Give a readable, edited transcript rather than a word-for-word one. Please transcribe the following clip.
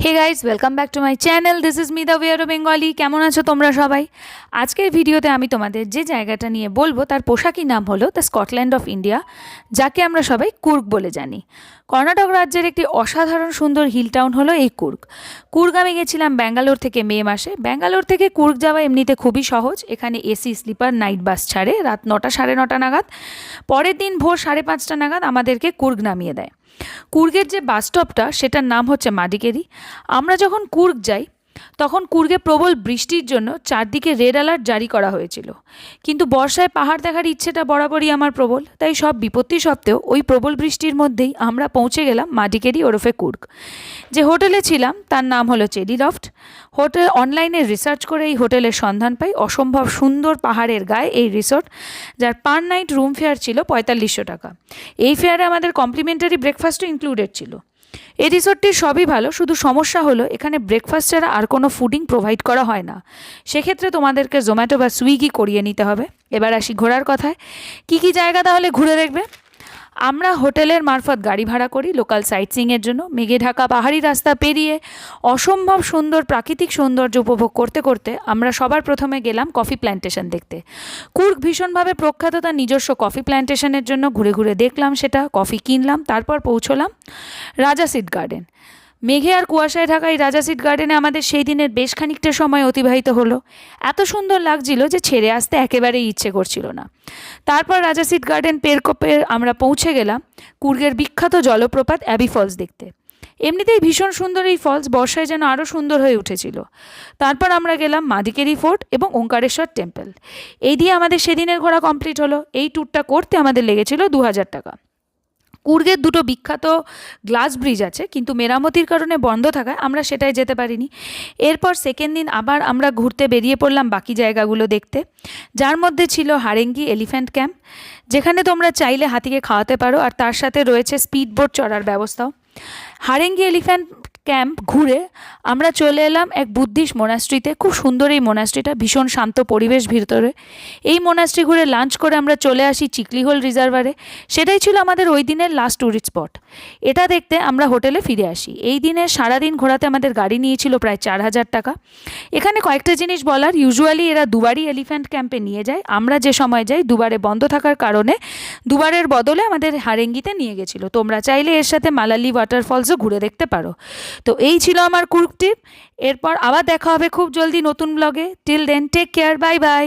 Hey guys, welcome back to my channel. This is me the way Bengali. কেমন আছো তোমরা সবাই? আজকের ভিডিওতে আমি তোমাদের যে জায়গাটা নিয়ে বলবো তার পোশাকি নাম হলো দ্য স্কটল্যান্ড অফ ইন্ডিয়া, যাকে আমরা সবাই কুর্গ বলে জানি। কর্ণাটক রাজ্যের একটি অসাধারণ সুন্দর হিল টাউন হলো এই কুর্গ। কুর্গ আমি গেছিলাম ব্যাঙ্গালোর থেকে মে মাসে। ব্যাঙ্গালোর থেকে কুর্গ যাওয়া এমনিতে খুবই সহজ। এখানে এসি স্লিপার নাইট বাস ছাড়ে রাত 9টা 9:30 নাগাদ। পরের দিন ভোর 5:30 নাগাদ আমাদেরকে কুর্গ নামিয়ে দেয়। কুর্গের যে বাস স্টপটা সেটার নাম হচ্ছে মাডিকেরি। আমরা যখন কুর্গ যাই তখন কুর্গে প্রবল বৃষ্টির জন্য চারদিকে রেড অ্যালার্ট জারি করা হয়েছিল, কিন্তু বর্ষায় পাহাড় দেখার ইচ্ছেটা বরাবরই আমার প্রবল, তাই সব বিপত্তি সত্ত্বেও ওই প্রবল বৃষ্টির মধ্যেই আমরা পৌঁছে গেলাম মাডিকেরি ওরফে কুর্গ। যে হোটেলে ছিলাম তার নাম হলো চেরি লফট হোটেল। অনলাইনে রিসার্চ করে এই হোটেলের সন্ধান পাই। অসম্ভব সুন্দর পাহাড়ের গায়ে এই রিসোর্ট, যার পার নাইট রুম ফেয়ার ছিল 4500 টাকা। এই ফেয়ারে আমাদের কমপ্লিমেন্টারি ব্রেকফাস্টও ইনক্লুডেড ছিল। এই রিসোর্টটির সবই ভালো, শুধু সমস্যা হলো এখানে ব্রেকফাস্ট ছাড়া আর কোনো ফুডিং প্রোভাইড করা হয় না। সেক্ষেত্রে তোমাদেরকে জোম্যাটো বা সুইগি করিয়ে নিতে হবে। এবার আসি ঘোরার কথায়। কী কী জায়গা তাহলে ঘুরে দেখবে? আমরা হোটেলের মারফত গাড়ি ভাড়া করি লোকাল সাইট সিইংয়ের জন্য। মেঘে ঢাকা পাহাড়ি রাস্তা পেরিয়ে অসম্ভব সুন্দর প্রাকৃতিক সৌন্দর্য উপভোগ করতে করতে আমরা সবার প্রথমে গেলাম কফি প্ল্যান্টেশন দেখতে। কুর্গ ভীষণভাবে প্রখ্যাত তার নিজস্ব কফি প্ল্যান্টেশনের জন্য। ঘুরে ঘুরে দেখলাম সেটা, কফি কিনলাম, তারপর পৌঁছলাম রাজা সিড গার্ডেন। মেঘে আর কুয়াশায় ঢাকা এই রাজা সিড গার্ডেনে আমাদের সেই দিনের বেশ খানিকটা সময় অতিবাহিত হলো। এত সুন্দর লাগছিল যে ছেড়ে আসতে একেবারেই ইচ্ছে করছিল না। তারপর রাজা সিড গার্ডেন পের আমরা পৌঁছে গেলাম কুর্গের বিখ্যাত জলপ্রপাত অ্যাবি ফলস দেখতে। এমনিতেই ভীষণ সুন্দর এই ফলস, বর্ষায় যেন আরও সুন্দর হয়ে উঠেছিল। তারপর আমরা গেলাম মাদিকেরি ফোর্ট এবং ওঙ্কারেশ্বর টেম্পল। এই দিয়ে আমাদের সেদিনের ঘোরা কমপ্লিট হলো। এই ট্যুরটা করতে আমাদের লেগেছিল 2000 টাকা। কুর্গের দুটো বিখ্যাত গ্লাস ব্রিজ আছে, কিন্তু মেরামতির কারণে বন্ধ থাকায় আমরা সেটাই যেতে পারিনি। এরপর সেকেন্ড দিন আবার আমরা ঘুরতে বেরিয়ে পড়লাম বাকি জায়গাগুলো দেখতে, যার মধ্যে ছিল হারেঙ্গি এলিফ্যান্ট ক্যাম্প, যেখানে তোমরা চাইলে হাতিকে খাওয়াতে পারো, আর তার সাথে রয়েছে স্পিড বোট চড়ার ব্যবস্থাও। হারেঙ্গি এলিফ্যান্ট ক্যাম্প ঘুরে আমরা চলে এলাম এক বুদ্ধিস্ট মোনাস্ট্রিতে। খুব সুন্দর এই মোনাস্ট্রিটা, ভীষণ শান্ত পরিবেশ ভিতরে। এই মোনাস্ট্রি ঘুরে লাঞ্চ করে আমরা চলে আসি চিকলিহোল রিজার্ভারে। সেটাই ছিল আমাদের ওই দিনের লাস্ট ট্যুরিস্ট স্পট। এটা দেখতে আমরা হোটেলে ফিরে আসি। এই দিনে সারাদিন ঘোরাতে আমাদের গাড়ি নিয়েছিল প্রায় 4000 টাকা। এখানে কয়েকটা জিনিস বলার, ইউজুয়ালি এরা দুবারই এলিফ্যান্ট ক্যাম্পে নিয়ে যায়। আমরা যে সময় যাই দুবারে বন্ধ থাকার কারণে দুবারের বদলে আমাদের হারেঙ্গিতে নিয়ে গেছিলো। তোমরা চাইলে এর সাথে মালালি ওয়াটারফলসও ঘুরে দেখতে পারো। তো এই ছিল আমার কুর্গ ট্রিপ। এরপর আবার দেখা হবে খুব জলদি নতুন ব্লগে। Till then take care, bye by.